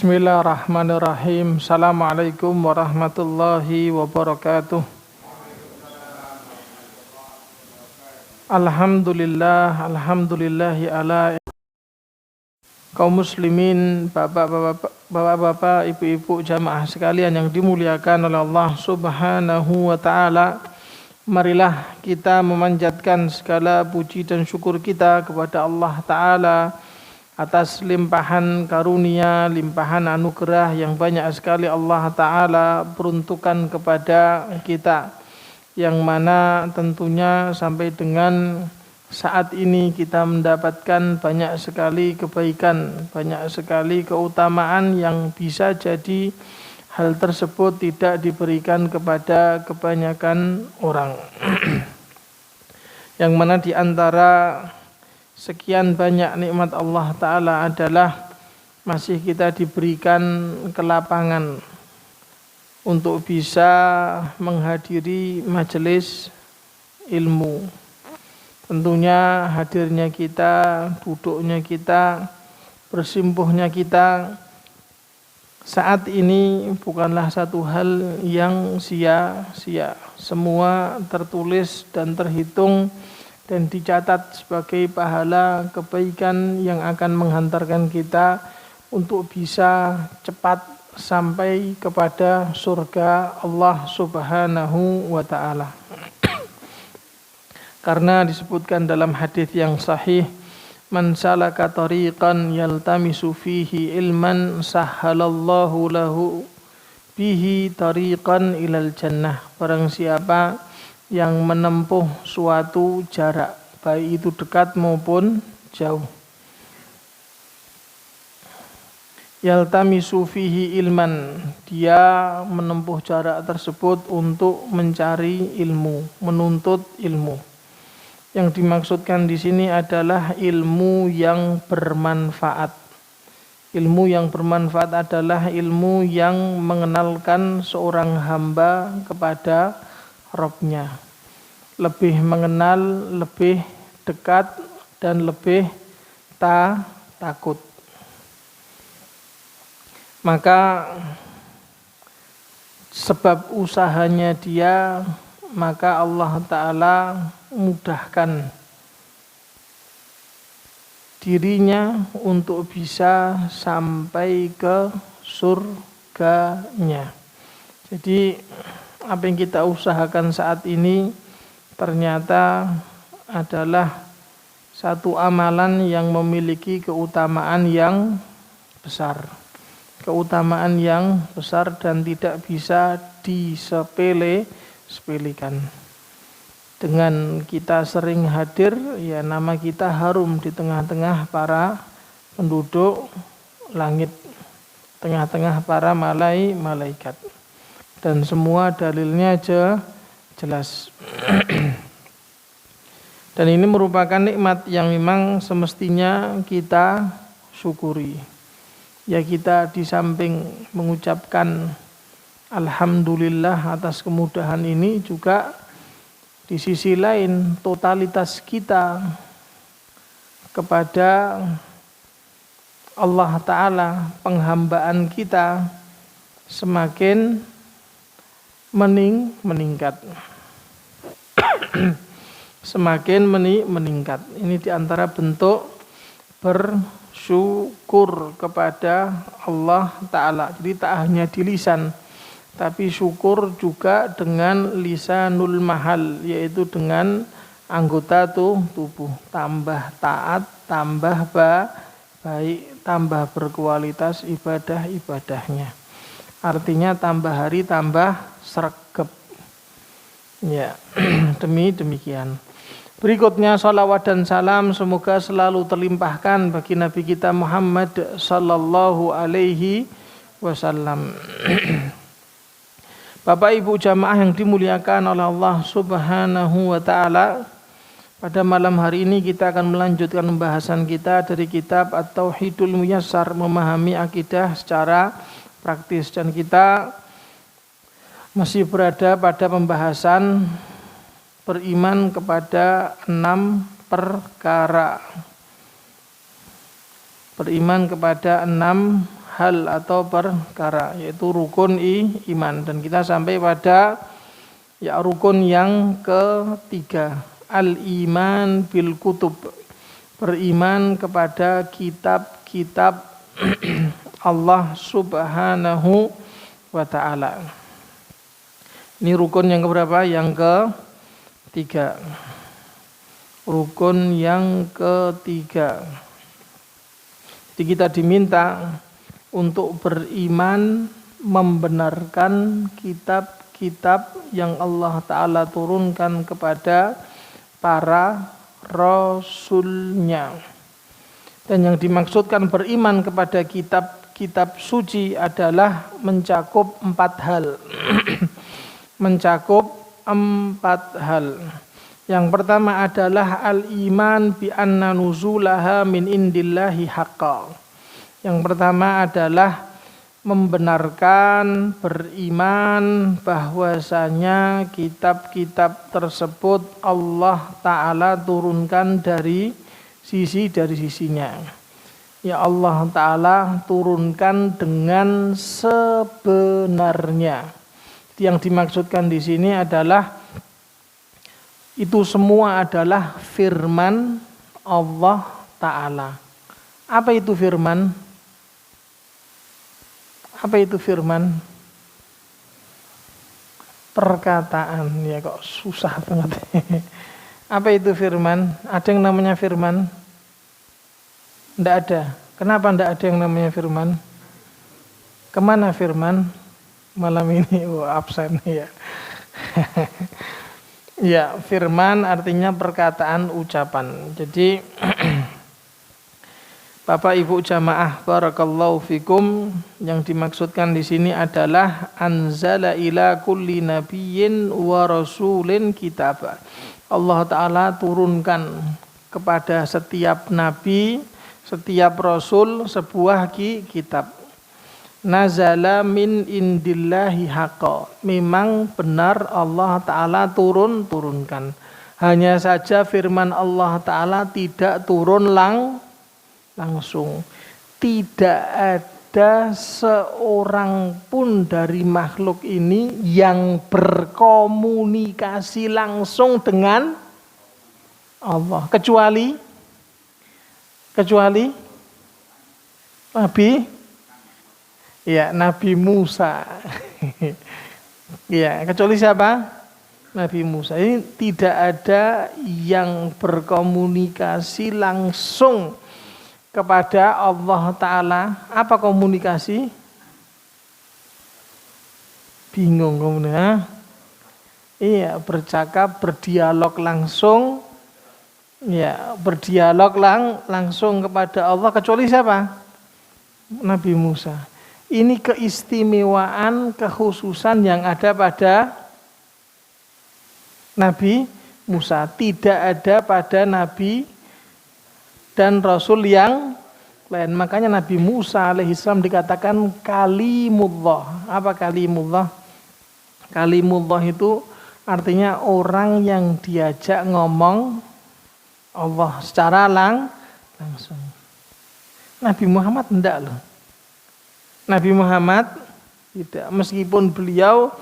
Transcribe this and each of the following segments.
Bismillahirrahmanirrahim. Assalamualaikum warahmatullahi wabarakatuh. Alhamdulillahi ala kaum muslimin, bapak-bapak, ibu-ibu jamaah sekalian yang dimuliakan oleh Allah Subhanahu wa taala. Marilah kita memanjatkan segala puji dan syukur kita kepada Allah taala atas limpahan karunia, limpahan anugerah yang banyak sekali Allah Ta'ala peruntukan kepada kita, yang mana tentunya sampai dengan saat ini kita mendapatkan banyak sekali kebaikan, banyak sekali keutamaan yang bisa jadi hal tersebut tidak diberikan kepada kebanyakan orang. Yang mana di antara sekian banyak nikmat Allah Ta'ala adalah masih kita diberikan kelapangan untuk bisa menghadiri majelis ilmu. Tentunya hadirnya kita, duduknya kita, bersimpuhnya kita saat ini bukanlah satu hal yang sia-sia. Semua tertulis dan terhitung dan dicatat sebagai pahala kebaikan yang akan menghantarkan kita untuk bisa cepat sampai kepada surga Allah Subhanahu wa taala. Karena disebutkan dalam hadis yang sahih, man salaka tariqan yaltamisu fihi ilman sahhalallahu lahu bihi tariqan ilal jannah. Barang siapa yang menempuh suatu jarak, baik itu dekat maupun jauh, yaltamisu fihi ilman, dia menempuh jarak tersebut untuk mencari ilmu, menuntut ilmu. Yang dimaksudkan di sini adalah ilmu yang bermanfaat. Ilmu yang bermanfaat adalah ilmu yang mengenalkan seorang hamba kepada Rabb-nya, lebih mengenal, lebih dekat, dan lebih takut. Maka sebab usahanya dia, maka Allah Ta'ala mudahkan dirinya untuk bisa sampai ke surganya. Jadi apa yang kita usahakan saat ini ternyata adalah satu amalan yang memiliki keutamaan yang besar. Keutamaan yang besar dan tidak bisa disepelekan. Dengan kita sering hadir, ya nama kita harum di tengah-tengah para penduduk langit, tengah-tengah para malaikat. Dan semua dalilnya jelas. Dan ini merupakan nikmat yang memang semestinya kita syukuri. Ya, kita di samping mengucapkan alhamdulillah atas kemudahan ini, juga di sisi lain totalitas kita kepada Allah Ta'ala, penghambaan kita semakin meningkat. Semakin meningkat. Ini diantara bentuk bersyukur kepada Allah Ta'ala. Jadi tak hanya di lisan, tapi syukur juga dengan lisanul mahal, yaitu dengan anggota tubuh. Tambah taat, tambah baik, tambah berkualitas ibadah-ibadahnya. Artinya tambah hari tambah sregep. Ya, demikian. Berikutnya salawat dan salam semoga selalu terlimpahkan bagi Nabi kita Muhammad sallallahu alaihi wasallam. Bapak Ibu jamaah yang dimuliakan oleh Allah Subhanahu wa taala, pada malam hari ini kita akan melanjutkan pembahasan kita dari kitab At-Tauhidul Muyassar, memahami akidah secara praktis, dan kita masih berada pada pembahasan beriman kepada 6 perkara. Beriman kepada 6 hal atau perkara, yaitu rukun iman. Dan kita sampai pada rukun yang ketiga, al-iman bil kutub, beriman kepada kitab-kitab Allah Subhanahu wa ta'ala. Ini rukun yang keberapa? Yang ketiga. Rukun yang ketiga. Jadi kita diminta untuk beriman membenarkan kitab-kitab yang Allah Ta'ala turunkan kepada para rasulnya. Dan yang dimaksudkan beriman kepada kitab suci adalah mencakup 4 hal. Mencakup 4 hal. Yang pertama adalah al-iman bi anna nuzulaha min indillahi haqqa. Yang pertama adalah membenarkan, beriman bahwasanya kitab-kitab tersebut Allah Ta'ala turunkan dari sisinya. Ya Allah Ta'ala turunkan dengan sebenarnya. Yang dimaksudkan di sini adalah itu semua adalah firman Allah Ta'ala. Apa itu firman? Apa itu firman? Perkataan. Ya kok susah banget. Apa itu firman? Ada yang namanya firman? Tidak ada. Kenapa tidak ada yang namanya firman? Kemana firman? Malam ini absen ya. Ya, firman artinya perkataan, ucapan. Jadi Bapak Ibu jamaah barakallahu fikum, yang dimaksudkan di sini adalah anzala ila kulli nabiyyin wa rasulin kitab. Allah Ta'ala turunkan kepada setiap nabi, setiap rasul sebuah kitab. Nazala min indillahi haqqa. Memang benar Allah Ta'ala turunkan. Hanya saja firman Allah Ta'ala tidak turun langsung. Tidak ada seorang pun dari makhluk ini yang berkomunikasi langsung dengan Allah. Kecuali Nabi Musa. Ya, kecuali siapa? Nabi Musa. Ini tidak ada yang berkomunikasi langsung kepada Allah Ta'ala. Apa komunikasi? Bingung kemudian. Iya, bercakap, berdialog langsung. Ya, berdialog langsung kepada Allah. Kecuali siapa? Nabi Musa. Ini keistimewaan, kekhususan yang ada pada Nabi Musa. Tidak ada pada Nabi dan Rasul yang lain. Makanya Nabi Musa alaihissalam dikatakan kalimullah. Apa kalimullah? Kalimullah itu artinya orang yang diajak ngomong Allah secara langsung. Nabi Muhammad enggak loh. Nabi Muhammad tidak, meskipun beliau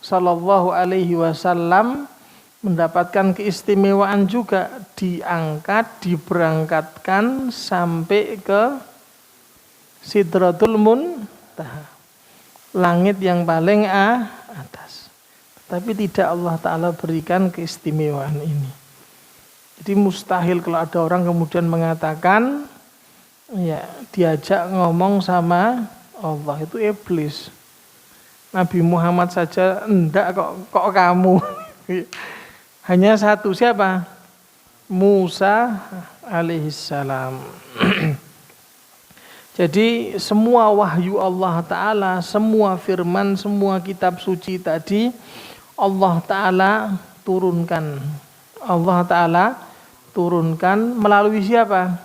sallallahu alaihi wasallam mendapatkan keistimewaan juga, diangkat, diberangkatkan sampai ke Sidratul Muntaha, langit yang paling atas. Tapi tidak Allah Ta'ala berikan keistimewaan ini. Jadi mustahil kalau ada orang kemudian mengatakan ya diajak ngomong sama Allah, itu iblis. Nabi Muhammad saja enggak kok kamu. Hanya satu, siapa? Musa alaihissalam. Jadi semua wahyu Allah Ta'ala, semua firman, semua kitab suci tadi Allah Ta'ala turunkan. Allah Ta'ala turunkan melalui siapa?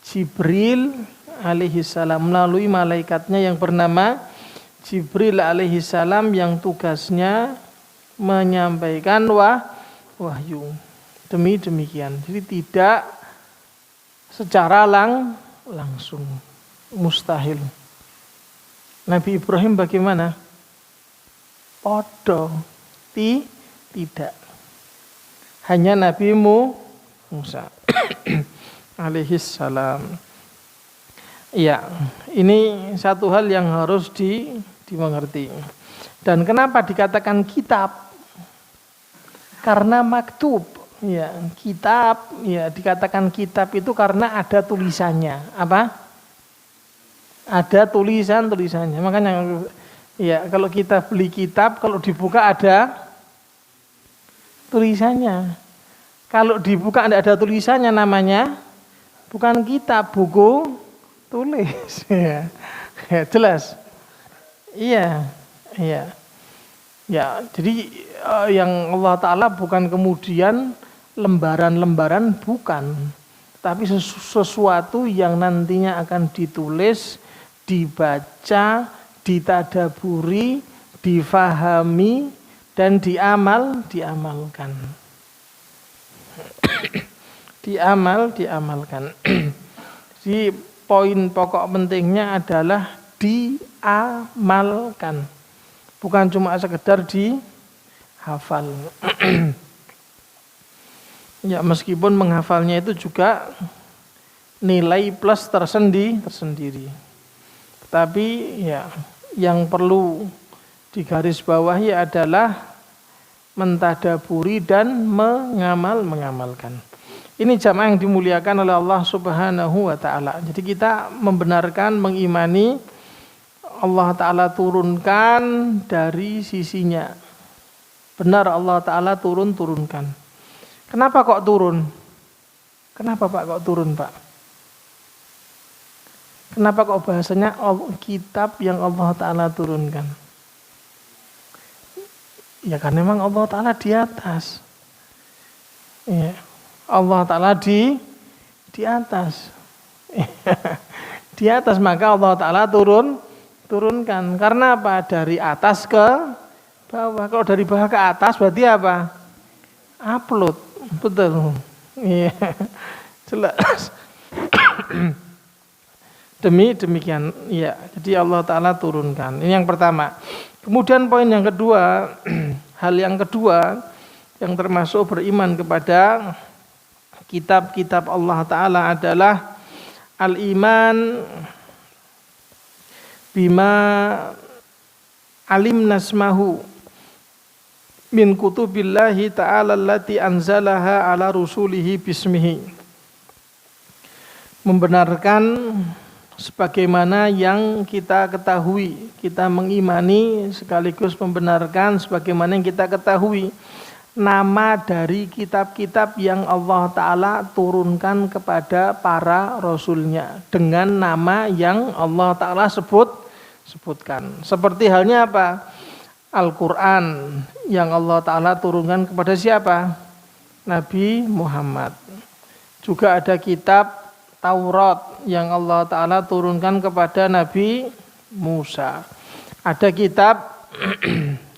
Jibril alaihissalam, melalui malaikatnya yang bernama Jibril alaihissalam, yang tugasnya menyampaikan wahyu. Demikian. Jadi tidak secara langsung, mustahil. Nabi Ibrahim bagaimana? Podo. Tidak. Hanya Nabi Musa alaihis salam. Ya, ini satu hal yang harus dimengerti. Dan kenapa dikatakan kitab? Karena maktub. Ya, kitab, ya dikatakan kitab itu karena ada tulisannya. Apa? Ada tulisannya. Makanya ya kalau kita beli kitab, kalau dibuka ada tulisannya. Kalau dibuka tidak ada tulisannya, namanya bukan kitab, buku tulis. Ya, jelas. Iya. Ya, jadi yang Allah Ta'ala bukan kemudian lembaran-lembaran, bukan. Tapi sesuatu yang nantinya akan ditulis, dibaca, ditadaburi, difahami, dan diamalkan. Diamalkan. Jadi poin pokok pentingnya adalah diamalkan. Bukan cuma sekedar dihafal. Ya, meskipun menghafalnya itu juga nilai plus tersendiri. Tapi ya, yang perlu digarisbawahi adalah mentadaburi dan mengamalkan. Ini jamaah yang dimuliakan oleh Allah Subhanahu wa taala. Jadi kita membenarkan, mengimani Allah Ta'ala turunkan dari sisinya. Benar Allah Ta'ala turunkan. Kenapa kok turun? Kenapa Pak kok turun Pak? Kenapa kok bahasanya kitab yang Allah Ta'ala turunkan? Ya kan memang Allah Ta'ala di atas. Ya. Allah Ta'ala di atas. Di atas, maka Allah Ta'ala turunkan. Karena apa? Dari atas ke bawah. Kalau dari bawah ke atas berarti apa? Upload. Betul. Iya. Jelas. Demikian. Ya. Jadi Allah Ta'ala turunkan. Ini yang pertama. Kemudian poin yang kedua, hal yang kedua yang termasuk beriman kepada kitab-kitab Allah Ta'ala adalah al-iman bima alim nasmahu min kutubillahi ta'ala allati anzalaha ala rusulihi bismihi. Membenarkan sebagaimana yang kita ketahui, kita mengimani sekaligus membenarkan sebagaimana yang kita ketahui nama dari kitab-kitab yang Allah Ta'ala turunkan kepada para rasulnya dengan nama yang Allah Ta'ala sebutkan. Seperti halnya apa? Al-Quran yang Allah Ta'ala turunkan kepada siapa? Nabi Muhammad. Juga ada kitab Taurat yang Allah Ta'ala turunkan kepada Nabi Musa. Ada kitab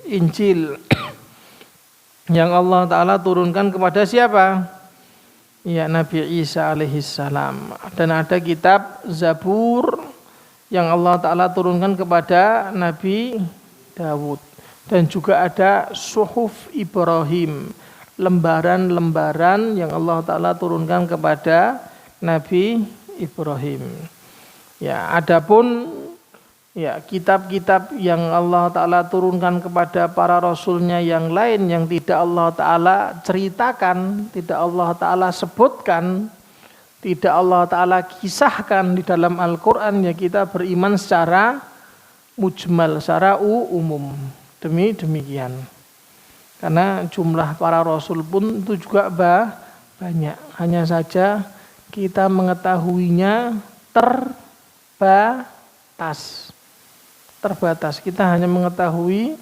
Injil yang Allah Ta'ala turunkan kepada siapa? Ya, Nabi Isa alaihissalam. Dan ada kitab Zabur yang Allah Ta'ala turunkan kepada Nabi Dawud. Dan juga ada Suhuf Ibrahim, lembaran-lembaran yang Allah Ta'ala turunkan kepada Nabi Ibrahim. Ya, adapun ya kitab-kitab yang Allah Ta'ala turunkan kepada para rasulnya yang lain yang tidak Allah Ta'ala ceritakan, tidak Allah Ta'ala sebutkan, tidak Allah Ta'ala kisahkan di dalam Al-Quran, ya kita beriman secara mujmal, secara umum. Demikian. Karena jumlah para rasul pun itu juga banyak. Hanya saja kita mengetahuinya terbatas. Kita hanya mengetahui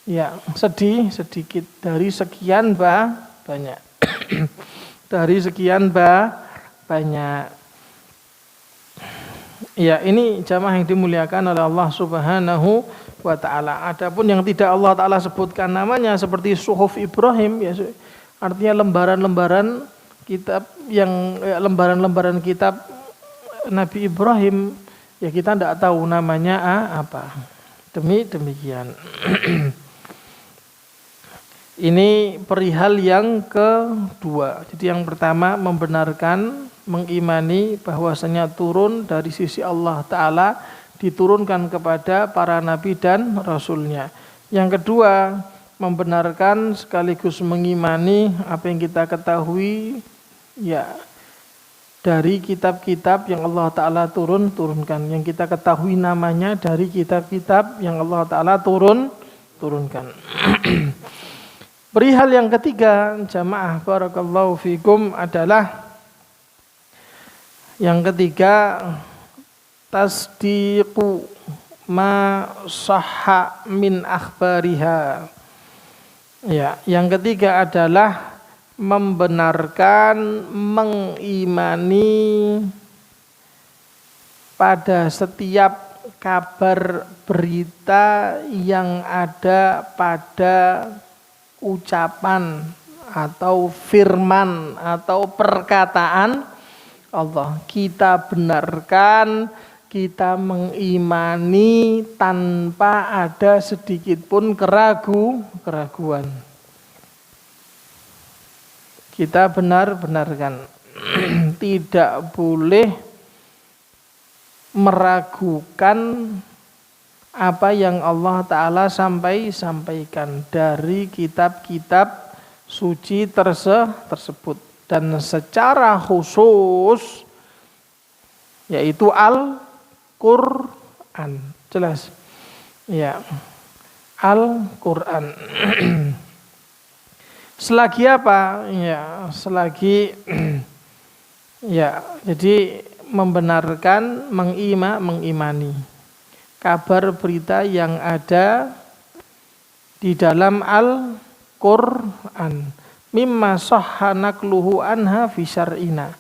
ya sedikit dari sekian banyak. Dari sekian banyak. Ya, ini jamaah yang dimuliakan oleh Allah Subhanahu wa taala. Adapun yang tidak Allah Ta'ala sebutkan namanya seperti Suhuf Ibrahim, ya artinya lembaran-lembaran kitab yang lembaran-lembaran kitab Nabi Ibrahim ya kita tidak tahu namanya apa. Demikian. Ini perihal yang kedua. Jadi yang pertama membenarkan, mengimani bahwasanya turun dari sisi Allah Ta'ala, diturunkan kepada para nabi dan rasulnya. Yang kedua, membenarkan sekaligus mengimani apa yang kita ketahui ya dari kitab-kitab yang Allah Ta'ala turunkan. Yang kita ketahui namanya dari kitab-kitab yang Allah Ta'ala turunkan. Perihal yang ketiga, jamaah barakallahu fikum, adalah yang ketiga, tasdiqu ma sahha min akhbariha. Ya, yang ketiga adalah membenarkan, mengimani pada setiap kabar berita yang ada pada ucapan atau firman atau perkataan Allah. Kita benarkan, kita mengimani tanpa ada sedikit pun keraguan. Kita benarkan. Tidak boleh meragukan apa yang Allah Ta'ala sampaikan dari kitab-kitab suci tersebut. Dan secara khusus yaitu Al-Quran. Jelas? Ya, Al-Quran. Selagi apa? Ya, selagi ya, jadi membenarkan, mengimani kabar berita yang ada di dalam Al-Quran, mimma sahha naqluhu anha fi syar'ina,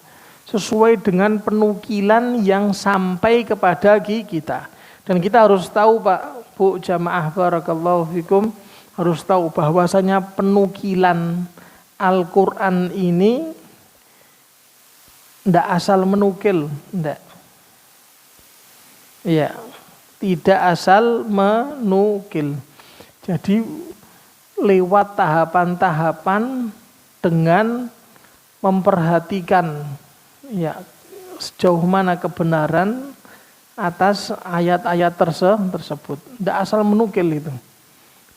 sesuai dengan penukilan yang sampai kepada kita. Dan kita harus tahu Pak, Bu, jamaah barakallahu fikum, harus tahu bahwasanya penukilan Al-Quran ini tidak asal menukil, tidak. Ya, tidak asal menukil. Jadi lewat tahapan-tahapan dengan memperhatikan ya sejauh mana kebenaran atas ayat-ayat tersebut. Tidak asal menukil itu.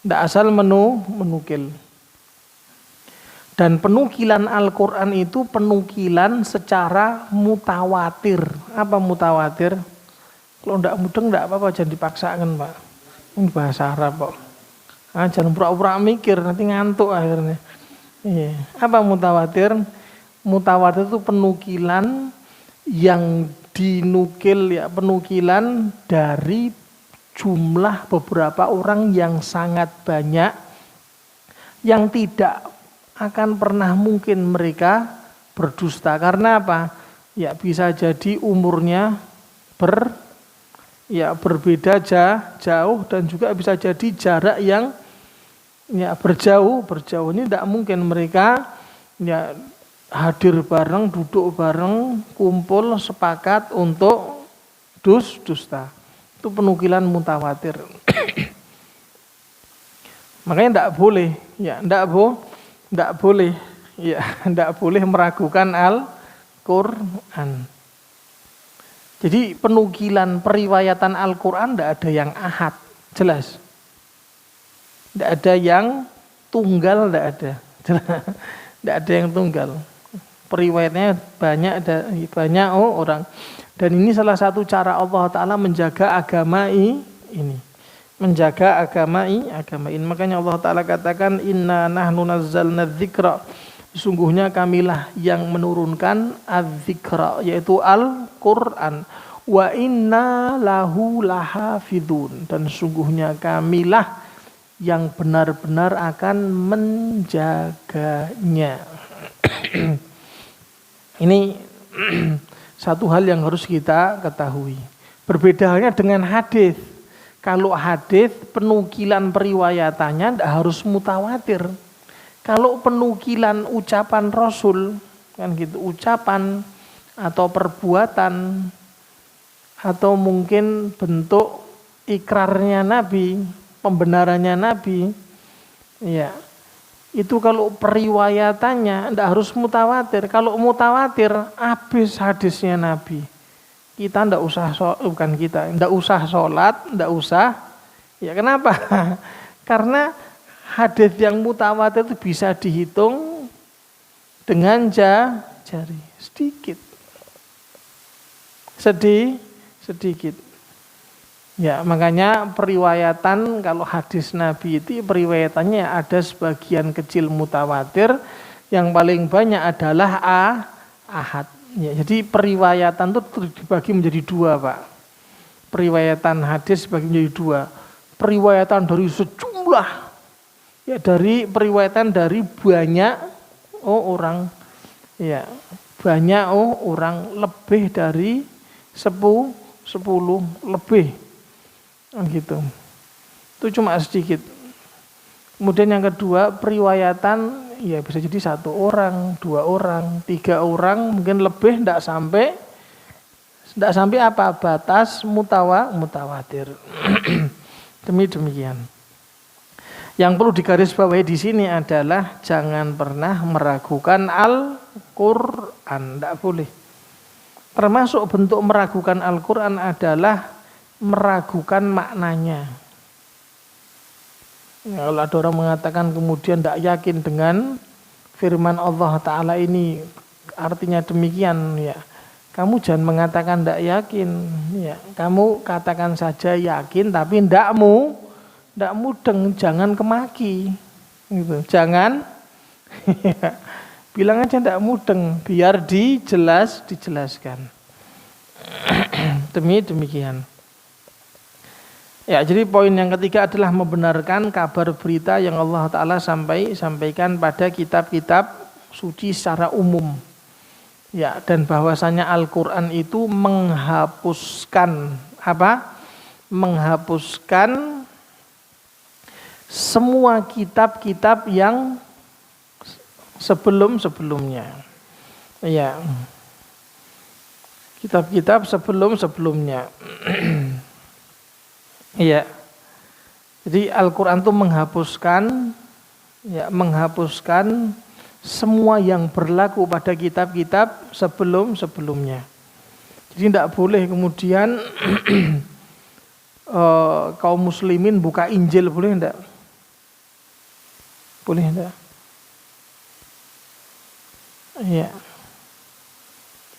Tidak asal menukil. Dan penukilan Al-Quran itu penukilan secara mutawatir. Apa mutawatir? Kalau tidak mudeng tidak apa-apa, jangan dipaksakan Pak. Ini bahasa Arab Pak. Jangan pura-pura mikir, nanti ngantuk akhirnya. Iya. Apa mutawatir? Mutawatir itu penukilan yang dinukil ya, penukilan dari jumlah beberapa orang yang sangat banyak, yang tidak akan pernah mungkin mereka berdusta. Karena apa? Ya bisa jadi umurnya berbeda jauh, dan juga bisa jadi jarak yang ya berjauh. Ini tidak mungkin mereka ya hadir bareng, duduk bareng, kumpul sepakat untuk dusta. Itu penukilan mutawatir. Makanya tidak boleh meragukan Al-Quran. Jadi penukilan periwayatan Al-Quran tidak ada yang ahad, jelas. Tidak ada yang tunggal, tidak ada. Tidak ada yang tunggal. Periwayatnya banyak orang. Dan ini salah satu cara Allah Ta'ala menjaga agama ini. Menjaga agama ini. Makanya Allah Ta'ala katakan, inna nahnu nazzalna dzikra. Sungguhnya kamilah yang menurunkan az-zikra, yaitu Al-Quran. Wa inna lahu lahafidun. Dan sungguhnya kamilah yang benar-benar akan menjaganya. Ini satu hal yang harus kita ketahui. Berbeda halnya dengan hadis. Kalau hadis penukilan periwayatannya tidak harus mutawatir. Kalau penukilan ucapan Rasul, kan gitu, ucapan atau perbuatan atau mungkin bentuk ikrarnya Nabi, pembenarannya Nabi. Ya. Itu kalau periwayatannya tidak harus mutawatir. Kalau mutawatir habis hadisnya Nabi. Kita tidak usah tidak usah sholat, tidak usah. Ya kenapa? Karena hadis yang mutawatir itu bisa dihitung dengan jari sedikit. Ya, makanya periwayatan kalau hadis Nabi itu periwayatannya ada sebagian kecil mutawatir, yang paling banyak adalah ahad. Ya, jadi periwayatan itu dibagi menjadi dua, Pak. Periwayatan hadis dibagi menjadi dua. Periwayatan dari sejumlah, ya dari periwayatan dari banyak orang, ya banyak orang, lebih dari 10 lebih. Gitu. Itu cuma sedikit. Kemudian yang kedua, periwayatan ya bisa jadi 1 orang, 2 orang, 3 orang, mungkin lebih, tidak sampai apa batas mutawatir. Demikian. Yang perlu digarisbawahi di sini adalah jangan pernah meragukan Al-Qur'an, tidak boleh. Termasuk bentuk meragukan Al-Qur'an adalah meragukan maknanya. Ya, kalau ada orang mengatakan kemudian tidak yakin dengan firman Allah Ta'ala ini artinya demikian, ya kamu jangan mengatakan tidak yakin, ya kamu katakan saja yakin tapi tidak mudeng, jangan kemaki, gitu. Jangan bilang aja tidak mudeng, biar dijelaskan. Demikian. Ya, jadi poin yang ketiga adalah membenarkan kabar berita yang Allah Ta'ala sampaikan pada kitab-kitab suci secara umum. Ya, dan bahwasanya Al-Quran itu menghapuskan menghapuskan semua kitab-kitab yang sebelum-sebelumnya. Ya. Kitab-kitab sebelum-sebelumnya. Iya. Jadi Al-Qur'an itu menghapuskan semua yang berlaku pada kitab-kitab sebelum-sebelumnya. Jadi tidak boleh kemudian kaum muslimin buka Injil, boleh enggak? Boleh enggak? Iya.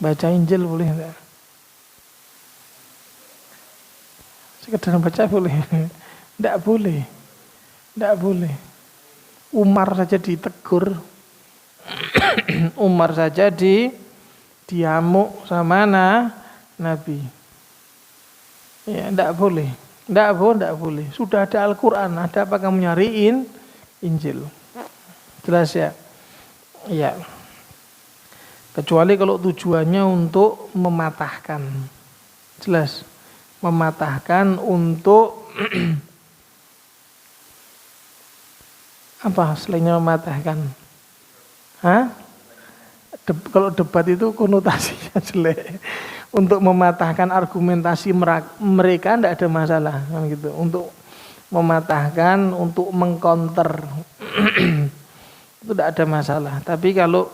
Baca Injil boleh enggak? Sekedar baca boleh? Tidak boleh. Tidak boleh. Umar saja ditegur. Umar saja diamuk sama Nabi. Ya, tidak boleh. Tidak boleh. Sudah ada Al-Quran. Ada apa kamu nyariin Injil? Jelas ya? Iya. Kecuali kalau tujuannya untuk mematahkan. Jelas. Mematahkan untuk apa selainnya mematahkan? Kalau debat itu konotasinya jelek. Untuk mematahkan argumentasi mereka tidak ada masalah, gitu. Untuk mematahkan, untuk mengcounter itu tidak ada masalah. Tapi kalau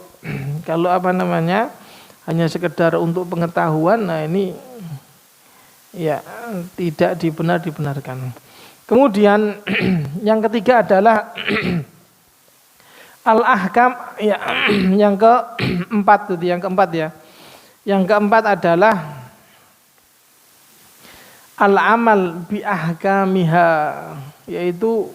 hanya sekedar untuk pengetahuan, nah ini ya tidak dibenarkan. Kemudian yang ketiga adalah al-ahkam, ya yang keempat ya. Yang keempat adalah al-amal bi ahkamiha, yaitu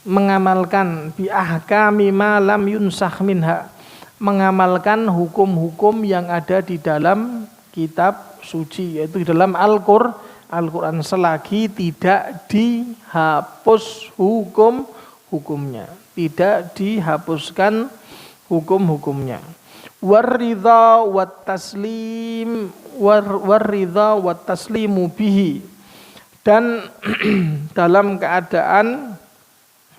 mengamalkan bi ahkami ma lam yunsakh minha, mengamalkan hukum-hukum yang ada di dalam kitab suci, yaitu dalam Al-Quran selagi tidak dihapus hukumnya, tidak dihapuskan hukumnya. Waridha wat taslimu bihi, dan dalam keadaan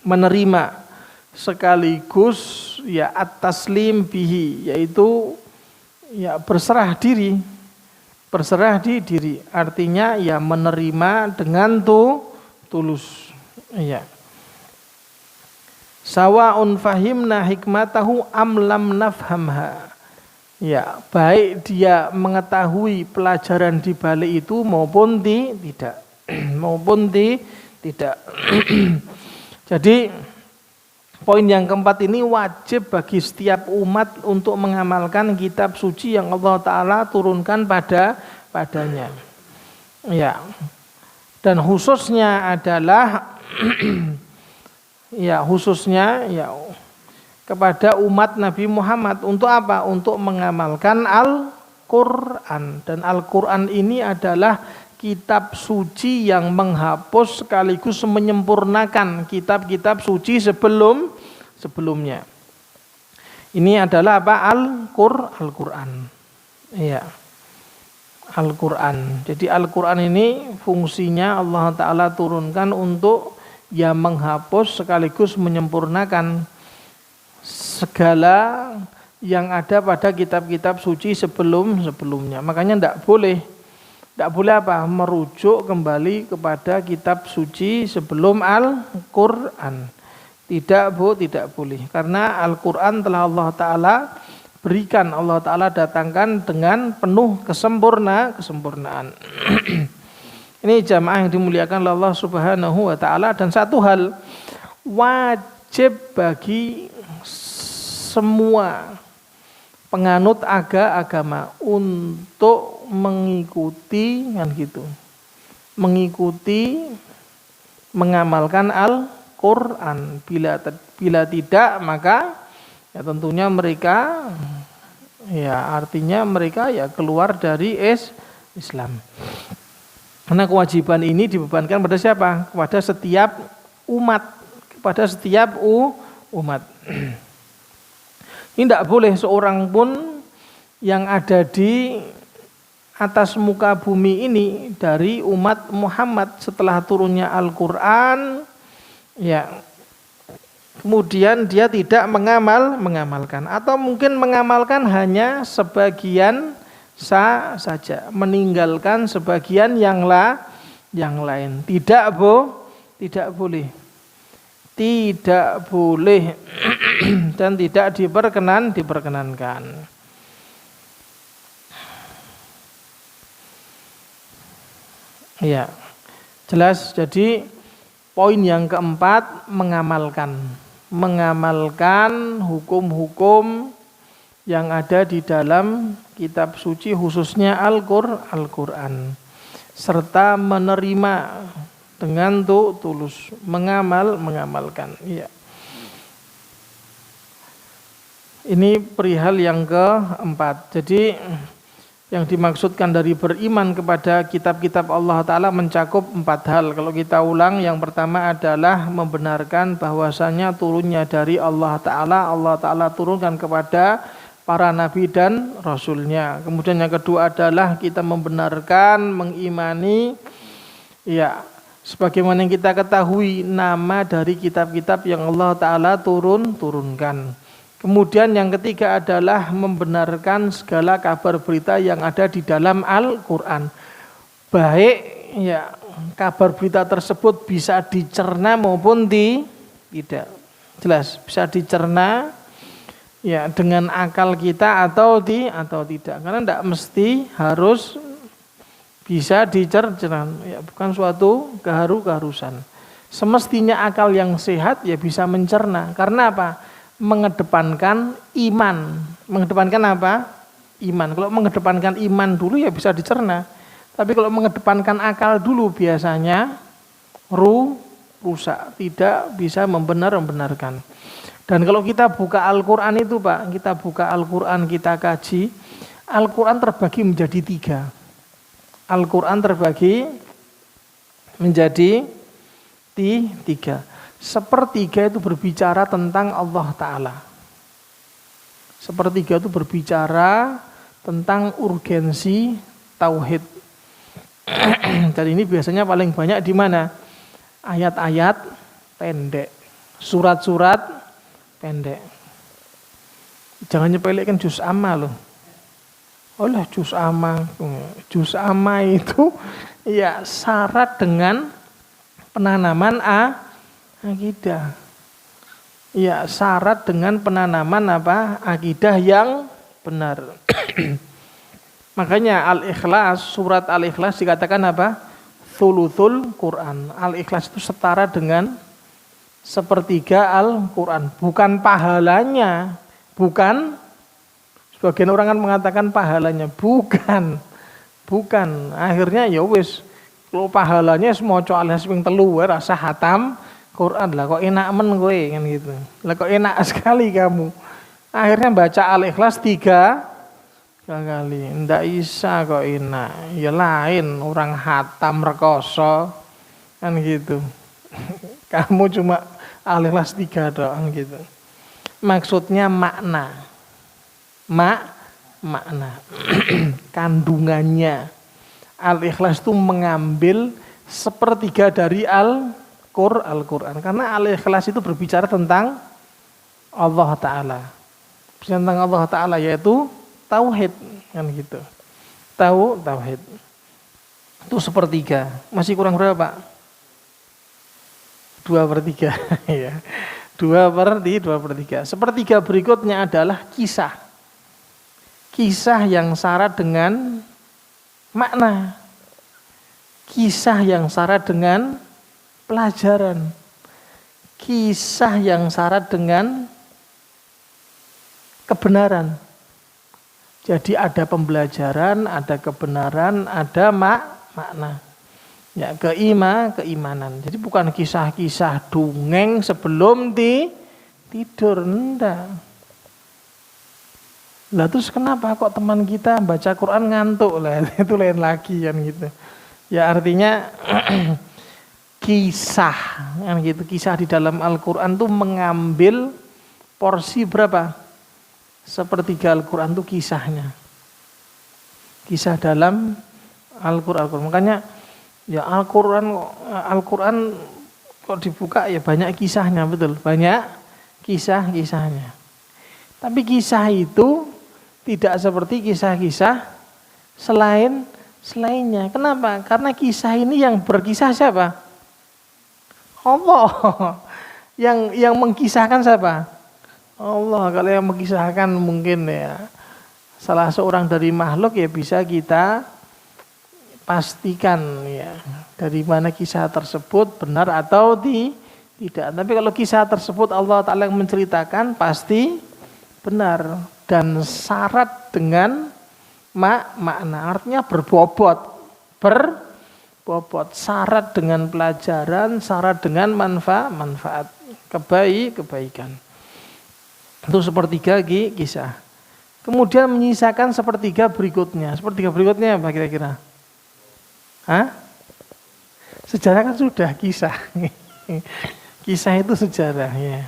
menerima sekaligus at-taslim bihi, yaitu berserah diri berserah diri. Artinya ya menerima dengan tulus. Iya. Sawa'un fahimna hikmatahu am lam nafhamha. Ya, baik dia mengetahui pelajaran di balik itu maupun tidak. Maupun tidak. Jadi poin yang keempat ini wajib bagi setiap umat untuk mengamalkan kitab suci yang Allah Ta'ala turunkan padanya. Ya. Dan khususnya adalah khususnya kepada umat Nabi Muhammad untuk apa? Untuk mengamalkan Al-Qur'an. Dan Al-Qur'an ini adalah kitab suci yang menghapus sekaligus menyempurnakan kitab-kitab suci sebelumnya. Ini adalah apa? Al-Qur'an. Iya. Al-Qur'an. Jadi Al-Qur'an ini fungsinya Allah Ta'ala turunkan untuk menghapus sekaligus menyempurnakan segala yang ada pada kitab-kitab suci sebelumnya. Makanya tidak boleh merujuk kembali kepada kitab suci sebelum Al-Qur'an. Tidak boleh. Karena Al-Qur'an telah Allah Ta'ala berikan, Allah Ta'ala datangkan dengan penuh kesempurnaan. Ini jamaah yang dimuliakan oleh Allah Subhanahu wa Ta'ala. Dan satu hal wajib bagi semua penganut agama untuk mengikuti mengamalkan Al-Qur'an. Bila tidak, maka tentunya mereka artinya mereka keluar dari Islam. Karena kewajiban ini dibebankan pada siapa? Kepada setiap umat. Ini tidak boleh seorang pun yang ada di atas muka bumi ini dari umat Muhammad setelah turunnya Al-Qur'an, kemudian dia tidak mengamalkan, atau mungkin mengamalkan hanya sebagian saja, meninggalkan sebagian yang lain. Tidak boleh dan tidak diperkenankan. Ya, jelas. Jadi poin yang keempat mengamalkan hukum-hukum yang ada di dalam kitab suci khususnya Al-Qur'an, serta menerima dengan tulus, mengamalkan. Ya. Ini perihal yang keempat. Jadi yang dimaksudkan dari beriman kepada kitab-kitab Allah Ta'ala mencakup 4 hal. Kalau kita ulang, yang pertama adalah membenarkan bahwasanya turunnya dari Allah Ta'ala turunkan kepada para nabi dan rasulnya. Kemudian yang kedua adalah kita membenarkan, mengimani sebagaimana yang kita ketahui nama dari kitab-kitab yang Allah Ta'ala turunkan. Kemudian yang ketiga adalah membenarkan segala kabar berita yang ada di dalam Al-Qur'an. Baik kabar berita tersebut bisa dicerna maupun tidak. Jelas, bisa dicerna dengan akal kita atau tidak. Karena tidak mesti harus bisa dicerna, bukan suatu keharusan. Semestinya akal yang sehat bisa mencerna. Karena apa? Mengedepankan iman. Mengedepankan apa? Iman. Kalau mengedepankan iman dulu bisa dicerna. Tapi kalau mengedepankan akal dulu biasanya rusak, tidak bisa membenarkan. Dan kalau kita buka Al-Qur'an itu Pak, kita buka Al-Qur'an, kita kaji, Al-Qur'an terbagi menjadi 3. Al-Qur'an terbagi menjadi 3. Sepertiga itu berbicara tentang Allah Ta'ala. Sepertiga itu berbicara tentang urgensi tauhid. Dan ini biasanya paling banyak di mana? Ayat-ayat pendek, surat-surat pendek. Jangan nyepelekan juz amma loh. oleh juz amma itu ya syarat dengan penanaman akidah. Ya syarat dengan penanaman akidah yang benar. Makanya Al-Ikhlas, surat Al-Ikhlas dikatakan Thuluthul Quran. Al-Ikhlas itu setara dengan sepertiga Al-Quran. Bukan pahalanya, bukan. Sebagian orang kan mengatakan pahalanya, bukan. Akhirnya ya wis, kalau pahalanya semoco Al-Ikhlas ping 3 rasa hatam Quran lah, kok enak men kowe kan gitu. Lah kok enak sekali kamu. Akhirnya baca Al-Ikhlas 3 kali. Ndak bisa kok enak. Ya lain orang hatam rekoso kan gitu. Kamu cuma Al-Ikhlas 3 doang gitu. Maksudnya makna. Makna. Kandungannya. Al-Ikhlas itu mengambil sepertiga dari Al-Quran. Karena Al-Ikhlas itu berbicara tentang Allah Ta'ala. Berbicara tentang Allah Ta'ala yaitu tauhid kan gitu. Tauhid. Itu sepertiga. Masih kurang berapa? 2/3 ya. 2/3. Sepertiga berikutnya adalah kisah. Kisah yang syarat dengan makna. Kisah yang syarat dengan pelajaran. Kisah yang syarat dengan kebenaran. Jadi ada pembelajaran, ada kebenaran, ada makna. Ya, keimanan. Jadi bukan kisah-kisah dongeng sebelum tidur, enggak. Lah terus kenapa kok teman kita baca Quran ngantuk lah? Itu lain lagi kan gitu. Ya artinya kisah kan gitu. Kisah di dalam Al-Qur'an tuh mengambil porsi berapa? Sepertiga Al-Qur'an tuh kisahnya. Kisah dalam Al-Qur'an. Makanya ya Al-Qur'an kok dibuka ya banyak kisahnya, betul. Banyak kisahnya. Tapi kisah itu tidak seperti kisah-kisah selainnya. Kenapa? Karena kisah ini yang berkisah siapa? Allah. Yang mengkisahkan siapa? Allah. Kalau yang mengkisahkan mungkin ya salah seorang dari makhluk ya bisa kita pastikan ya dari mana kisah tersebut benar atau tidak. Tapi kalau kisah tersebut Allah Ta'ala yang menceritakan pasti benar dan syarat dengan makna, artinya berbobot, syarat dengan pelajaran, syarat dengan manfaat, kebaikan. Itu sepertiga kisah. Kemudian menyisakan sepertiga berikutnya. Sepertiga berikutnya apa kira-kira? Sejarah kan sudah kisah. Kisah itu sejarah ya.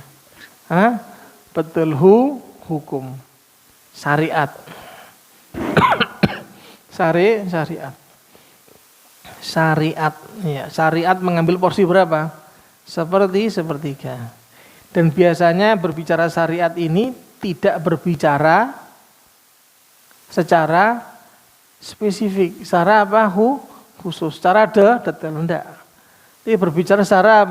Betul hukum. Syariat. Syariat mengambil porsi berapa? Sepertiga. Dan biasanya berbicara syariat ini tidak berbicara secara spesifik, secara khusus, secara detail enggak. Dia berbicara secara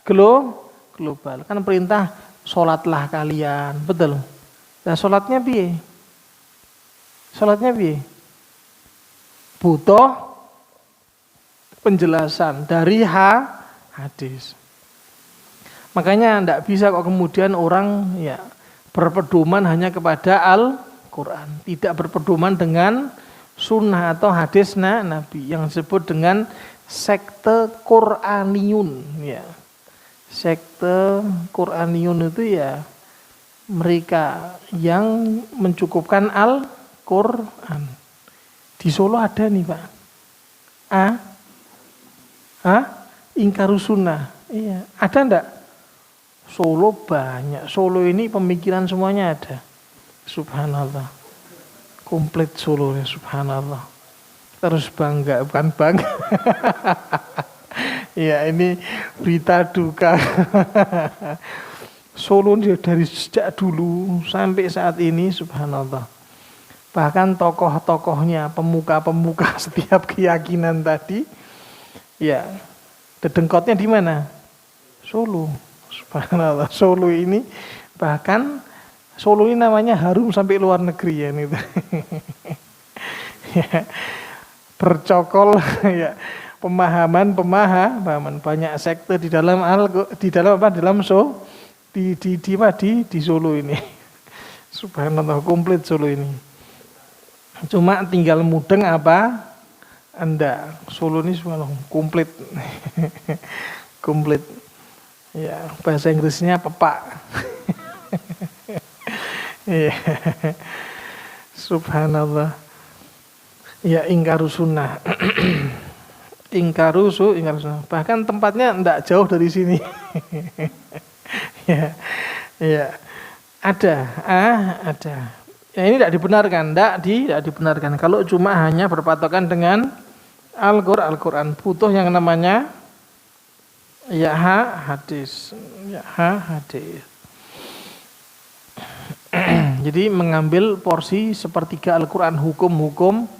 global. Kan perintah sholatlah kalian, betul. Nah, sholatnya piye? Butuh penjelasan dari hadis. Makanya tidak bisa kok kemudian orang ya berpedoman hanya kepada Al-Quran, tidak berpedoman dengan sunnah atau hadis Nabi yang disebut dengan sekte Qur'aniyun. Ya. Sekte Qur'aniyun itu ya mereka yang mencukupkan Al-Quran. Di Solo ada nih Pak. Ingkarus sunnah. Iya, ada enggak? Solo banyak. Solo ini pemikiran semuanya ada. Subhanallah. Komplit Solo ya, subhanallah. Terus bangga, bukan bangga. Ya ini berita duka. Solo dari sejak dulu sampai saat ini subhanallah. Bahkan tokoh-tokohnya, pemuka-pemuka setiap keyakinan tadi, ya dedengkotnya di mana? Solo. Subhanallah, Solo ini bahkan Solo ini namanya harum sampai luar negeri ya itu. Ya, bercokol ya pemahaman banyak sekte di dalam dalam di Solo ini. Subhanallah, komplit Solo ini. Cuma tinggal mudeng apa? Anda Solo ini semua komplit. Komplit. Ya, bahasa Inggrisnya pepak. Ya. Subhanallah. Ya, ingkaru sunnah. ingkaru sunnah. Bahkan tempatnya enggak jauh dari sini. Ya. Ya. Ada. Ya, ini tidak dibenarkan, tidak dibenarkan. Kalau cuma hanya berpatokan dengan Al-Quran, butuh yang namanya hadis. Hadis. Jadi mengambil porsi sepertiga Al-Quran, hukum-hukum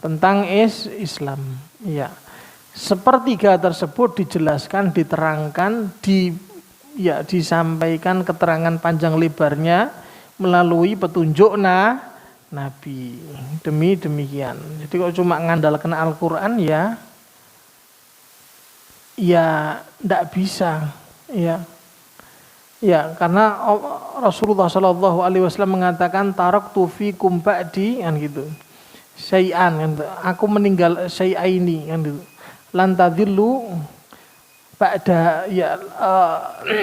tentang Islam. Ya, sepertiga tersebut dijelaskan, diterangkan, disampaikan keterangan panjang lebarnya melalui petunjuk Nabi. Demikian. Jadi kalau cuma ngandalkan Al-Quran ya tidak bisa. Ya, karena Rasulullah SAW mengatakan taraktu fikum ba'di kan gitu. Syai'an kan, aku meninggal syai'aini kan gitu. Lan tadillu ba'da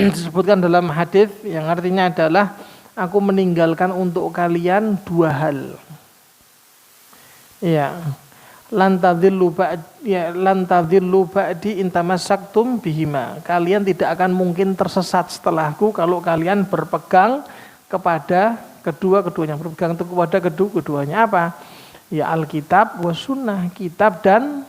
disebutkan dalam hadis yang artinya adalah aku meninggalkan untuk kalian dua hal. Ya. Lan tadillu ba'di in tamassaktum bihima. Kalian tidak akan mungkin tersesat setelahku kalau kalian berpegang kepada keduanya. Berpegang kepada keduanya apa? Ya, Alkitab wa sunnah, kitab dan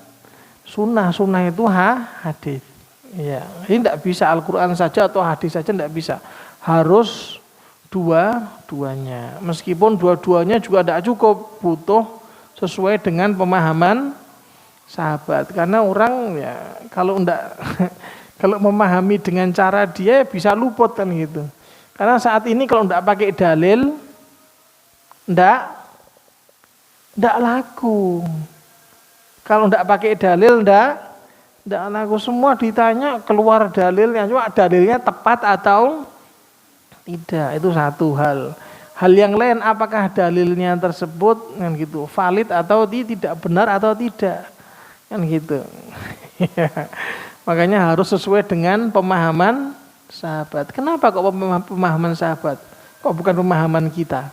sunnah. Sunnah itu hadis. Ya, ini tidak bisa Al-Quran saja atau hadis saja, tidak bisa. Harus dua-duanya. Meskipun dua-duanya juga tidak cukup, butuh sesuai dengan pemahaman sahabat. Karena orang ya kalau memahami dengan cara dia bisa luput kan gitu. Karena saat ini kalau tidak pakai dalil tidak laku. Kalau tidak pakai dalil tidak laku. Semua ditanya keluar dalilnya, cuma dalilnya tepat atau tidak, itu satu hal. Hal yang lain apakah dalilnya tersebut kan gitu valid atau tidak, benar atau tidak kan gitu. Makanya harus sesuai dengan pemahaman sahabat. Kenapa kok pemahaman sahabat? Kok bukan pemahaman kita?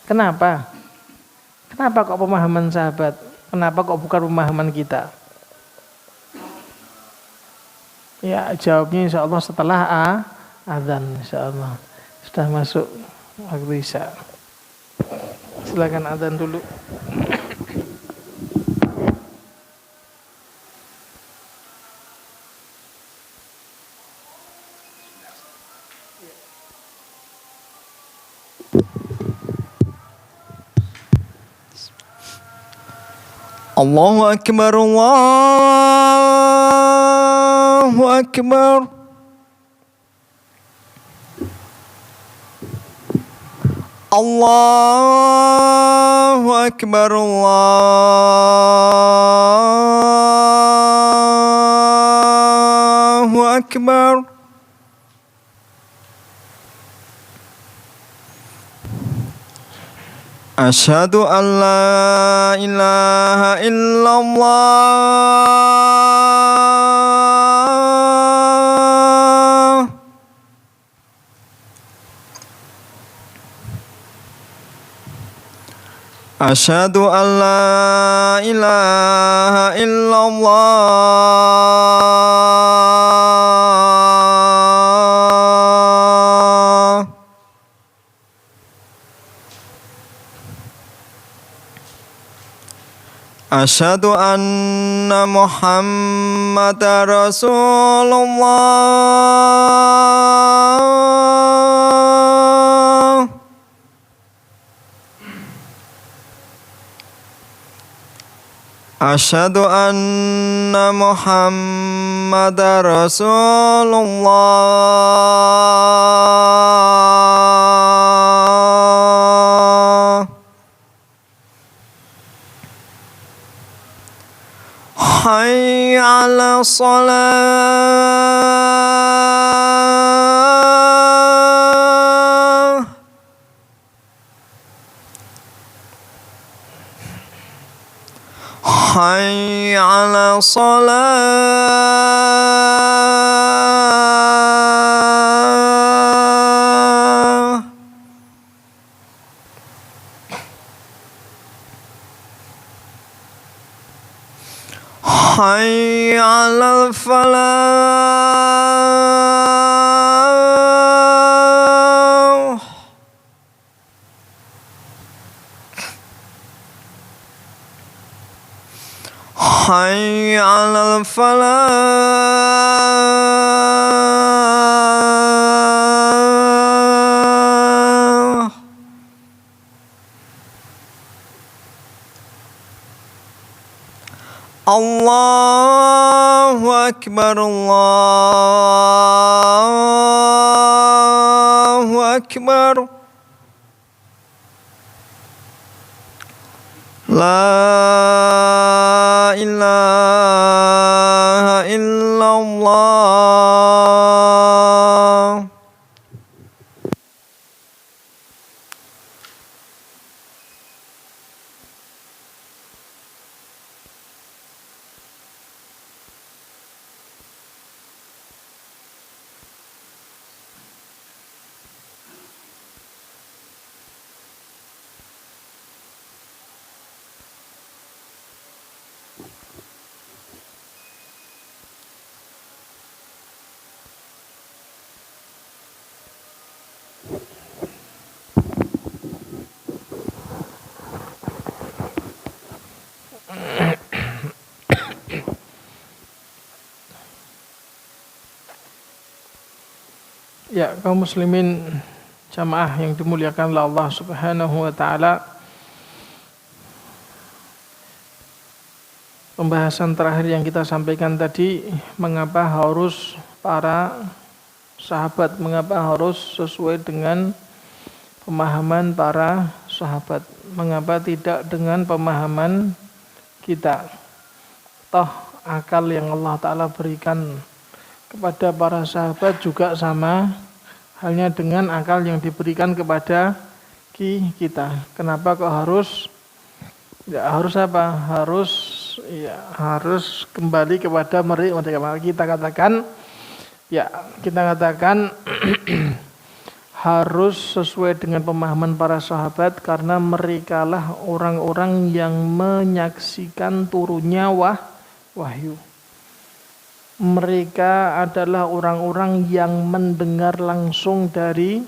Kenapa kok pemahaman sahabat? Kenapa kok bukan pemahaman kita? Ya, jawabnya insya Allah setelah azan insya Allah. Sudah masuk waktu isya. Silakan adzan dulu. Allahu Akbar, Allahu Akbar. Allahu Akbar, Allahu Akbar. Asyhadu an la ilaha illallah. Asyhadu an la ilaha illallah. Asyhadu anna Muhammadar Rasulullah. Asyhadu anna Muhammadar Rasulullah. Hayya 'ala shalah. Hayya 'ala shalah. Hayya 'alal falah. Hayya 'alal falah. Allahu Akbar, Allahu Akbar. La ilaha illallah. Ya, kaum muslimin jamaah yang dimuliakan oleh Allah Subhanahu wa taala. Pembahasan terakhir yang kita sampaikan tadi, mengapa harus para sahabat, mengapa harus sesuai dengan pemahaman para sahabat, mengapa tidak dengan pemahaman kita. Toh akal yang Allah Ta'ala berikan kepada para sahabat juga sama halnya dengan akal yang diberikan kepada kita. Kenapa kok harus apa? Harus kembali kepada mereka. Kita katakan harus sesuai dengan pemahaman para sahabat karena merekalah orang-orang yang menyaksikan turunnya wahyu. Mereka adalah orang-orang yang mendengar langsung dari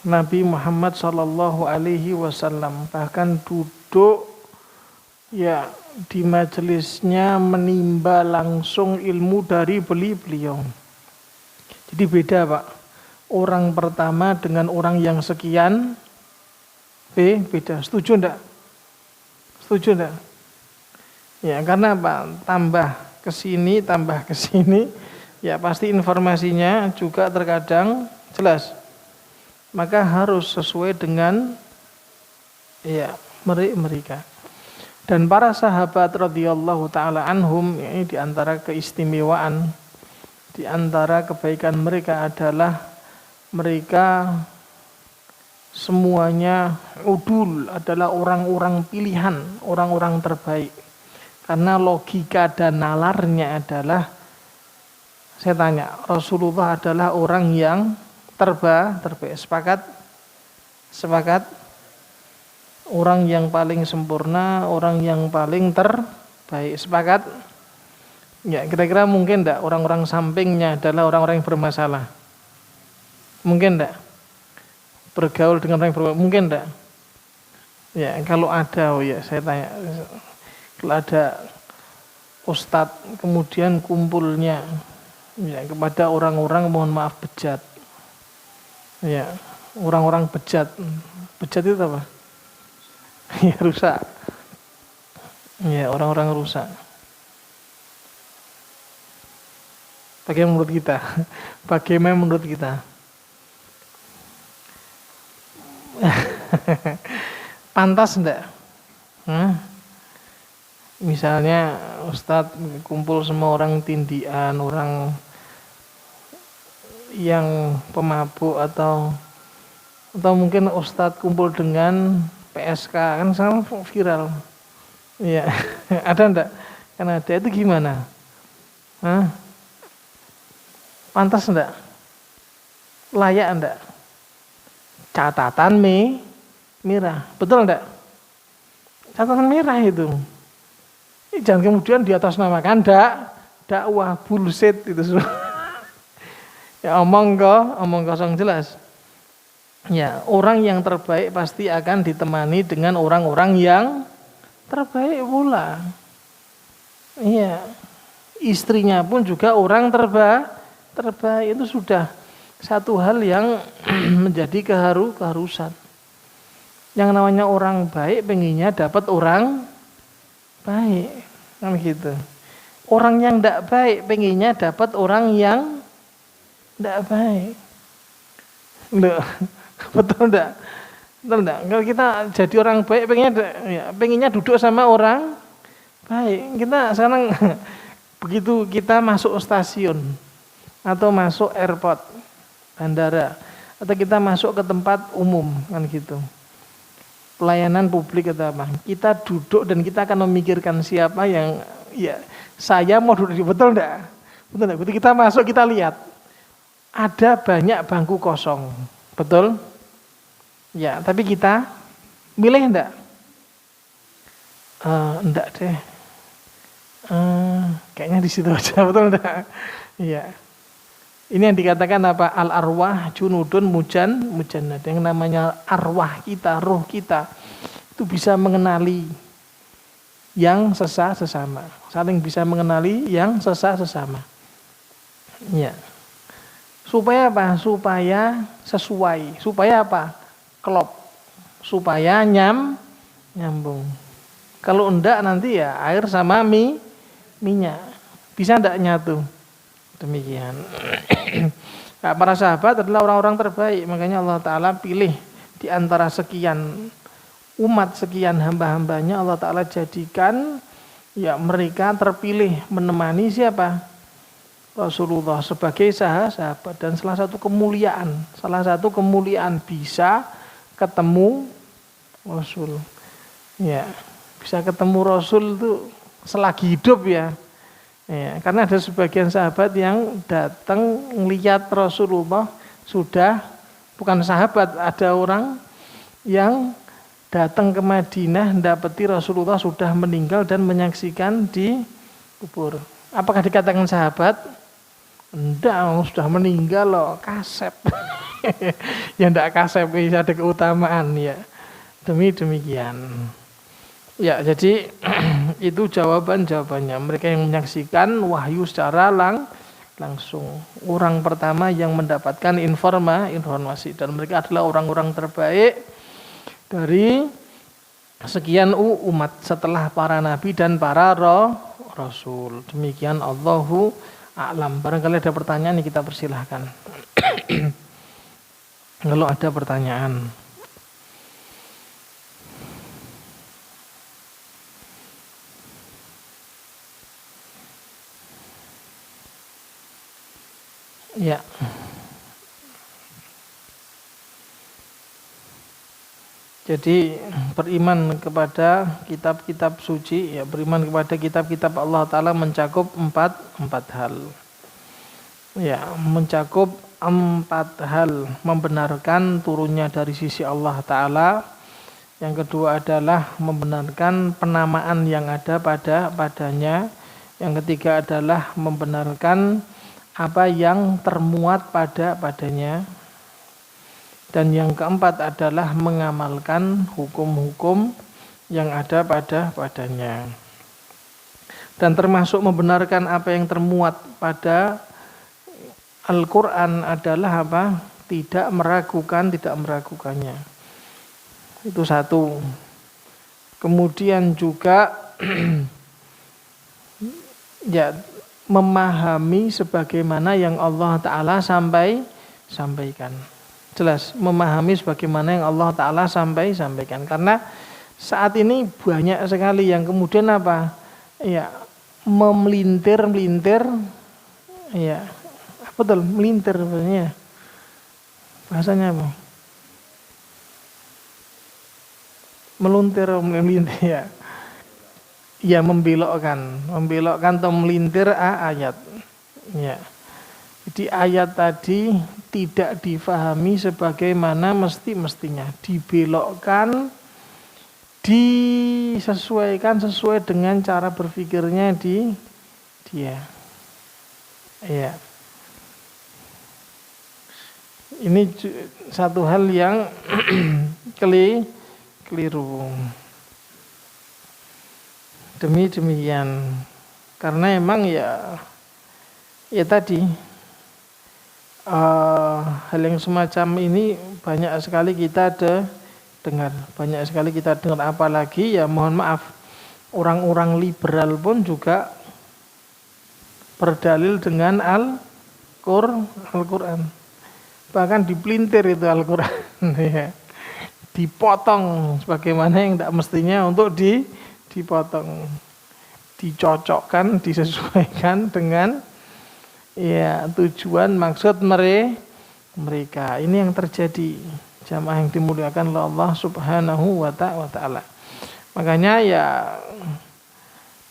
Nabi Muhammad sallallahu alaihi wasallam, bahkan duduk di majelisnya menimba langsung ilmu dari beliau. Jadi beda, Pak. Orang pertama dengan orang yang sekian beda. Setuju enggak? Ya, karena apa? Tambah kesini, ya pasti informasinya juga terkadang jelas. Maka harus sesuai dengan mereka. Dan para sahabat radhiyallahu taala anhum, ini di antara keistimewaan, di antara kebaikan mereka adalah mereka semuanya udul, adalah orang-orang pilihan, orang-orang terbaik. Karena logika dan nalarnya adalah, saya tanya, Rasulullah adalah orang yang terbaik. Sepakat? Orang yang paling sempurna, orang yang paling terbaik. Sepakat? Ya, kira-kira mungkin enggak orang-orang sampingnya adalah orang-orang yang bermasalah? Mungkin enggak? Bergaul dengan orang yang bermasalah? Mungkin enggak? Ya, kalau ada, saya tanya. Kalau ada ustadz kemudian kumpulnya kepada orang-orang, mohon maaf, bejat, orang-orang bejat itu apa? Rusak. Ya, orang-orang rusak. Bagaimana menurut kita? Bagaimana menurut kita? Pantas enggak? Misalnya Ustadz kumpul semua orang tindian, orang yang pemabuk atau mungkin Ustadz kumpul dengan PSK, kan sekarang viral. Iya, ada enggak? Kan ada, itu gimana? Pantas enggak? Layak enggak? Catatan merah, betul enggak? Catatan merah itu. Jangan kemudian di atas namakan dakwah bullshit itu semua. Ya omong kosong jelas. Ya, orang yang terbaik pasti akan ditemani dengan orang-orang yang terbaik pula. Iya. Istrinya pun juga orang terbaik, itu sudah satu hal yang menjadi keharusan. Yang namanya orang baik pengennya dapat orang baik, kan gitu. Orang yang tidak baik pengennya dapat orang yang tidak baik. Loh, betul enggak? Betul enggak? Kalau kita jadi orang baik pengennya duduk sama orang baik. Kita sekarang begitu kita masuk stasiun atau masuk airport, bandara, atau kita masuk ke tempat umum, kan gitu. Pelayanan publik atau apa, kita duduk dan kita akan memikirkan siapa yang saya mau duduk, betul enggak? Betul enggak? Begitu kita masuk kita lihat ada banyak bangku kosong, betul? Ya, tapi kita milih enggak? Enggak deh. Kayaknya di situ aja, betul enggak? Iya. Ini yang dikatakan apa? Al arwah junudun mujannad. Yang namanya arwah kita, roh kita itu bisa mengenali yang sesama. Saling bisa mengenali yang sesama. Ya. Supaya apa? Supaya sesuai. Supaya apa? Klop. Supaya nyambung. Kalau enggak nanti ya air sama minyak. Bisa enggak nyatu? Demikian. Nah, para sahabat adalah orang-orang terbaik, makanya Allah Ta'ala pilih di antara sekian umat, sekian hamba-hambanya, Allah Ta'ala jadikan mereka terpilih menemani siapa? Rasulullah sebagai sahabat. Dan salah satu kemuliaan bisa ketemu Rasul. Ya, bisa ketemu Rasul itu selagi hidup ya. Ya, karena ada sebagian sahabat yang datang melihat Rasulullah sudah bukan sahabat, ada orang yang datang ke Madinah mendapati Rasulullah sudah meninggal dan menyaksikan di kubur. Apakah dikatakan sahabat? Enggak, sudah meninggal loh, kasep. Ya enggak kasep, bisa ada keutamaan ya. Demikian. Ya, jadi itu jawabannya. Mereka yang menyaksikan wahyu secara langsung. Orang pertama yang mendapatkan informasi dan mereka adalah orang-orang terbaik dari sekian umat setelah para nabi dan para rasul. Demikian Allahu a'lam. Barangkali ada pertanyaan yang kita persilahkan. Kalau ada pertanyaan. Ya. Jadi beriman kepada kitab-kitab suci, ya beriman kepada kitab-kitab Allah Ta'ala mencakup empat hal. Ya, mencakup 4 hal. Membenarkan turunnya dari sisi Allah Ta'ala. Yang kedua adalah membenarkan penamaan yang ada padanya. Yang ketiga adalah membenarkan apa yang termuat padanya. Dan yang keempat adalah mengamalkan hukum-hukum yang ada padanya. Dan termasuk membenarkan apa yang termuat pada Al-Quran adalah apa? Tidak meragukannya. Itu satu. Kemudian juga ya memahami sebagaimana yang Allah Ta'ala sampaikan. Jelas, memahami sebagaimana yang Allah Ta'ala sampaikan. Karena saat ini banyak sekali yang kemudian apa? Ya, memelintir, ya, betul, melintir sebenarnya. Bahasanya apa? Melintir ya. Ya, membelokkan atau melintir ayat. Ya. Jadi ayat tadi tidak difahami sebagaimana mestinya, dibelokkan, disesuaikan sesuai dengan cara berpikirnya dia. Ya. Ini satu hal yang keliru. Demikian. Karena emang ya tadi hal yang semacam ini banyak sekali kita dengar, apalagi ya mohon maaf, orang-orang liberal pun juga berdalil dengan Al-Quran, bahkan dipelintir itu Al-Quran, ya. Dipotong sebagaimana yang tidak mestinya untuk dipotong, dicocokkan, disesuaikan dengan ya tujuan maksud mereka. Ini yang terjadi, jamaah yang dimuliakan oleh Allah Subhanahu wa ta'ala. Makanya ya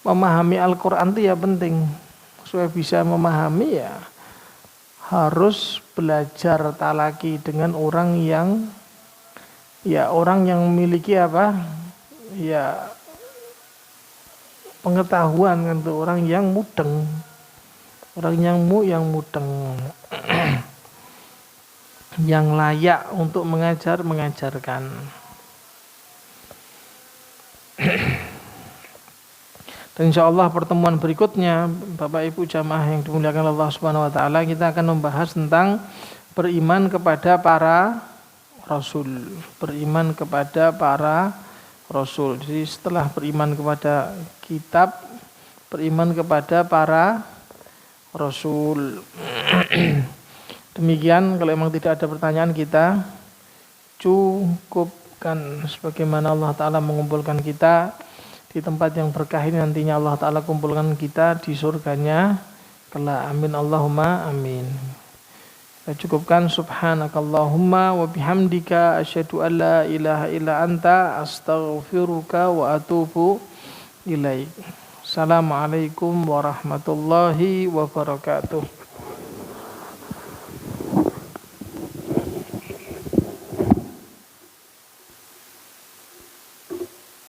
memahami Al-Quran itu ya penting. Supaya bisa memahami ya harus belajar talaki dengan orang yang memiliki apa? Ya pengetahuan, untuk orang yang mudeng. Orang yang mudeng, yang layak untuk mengajarkan. Dan insyaallah pertemuan berikutnya, Bapak Ibu jamaah yang dimuliakan Allah Subhanahu wa taala, kita akan membahas tentang beriman kepada para rasul. Beriman kepada para rasul. Jadi setelah beriman kepada kitab, beriman kepada para Rasul. Demikian, kalau memang tidak ada pertanyaan kita cukupkan. Sebagaimana Allah Ta'ala mengumpulkan kita di tempat yang berkah ini, nantinya Allah Ta'ala kumpulkan kita di surganya kelak. Amin Allahumma amin. Kita cukupkan. Subhanakallahumma wa bihamdika asyhadu an la ilaha illa anta astaghfiruka wa atubu ilaik. Assalamualaikum warahmatullahi wabarakatuh.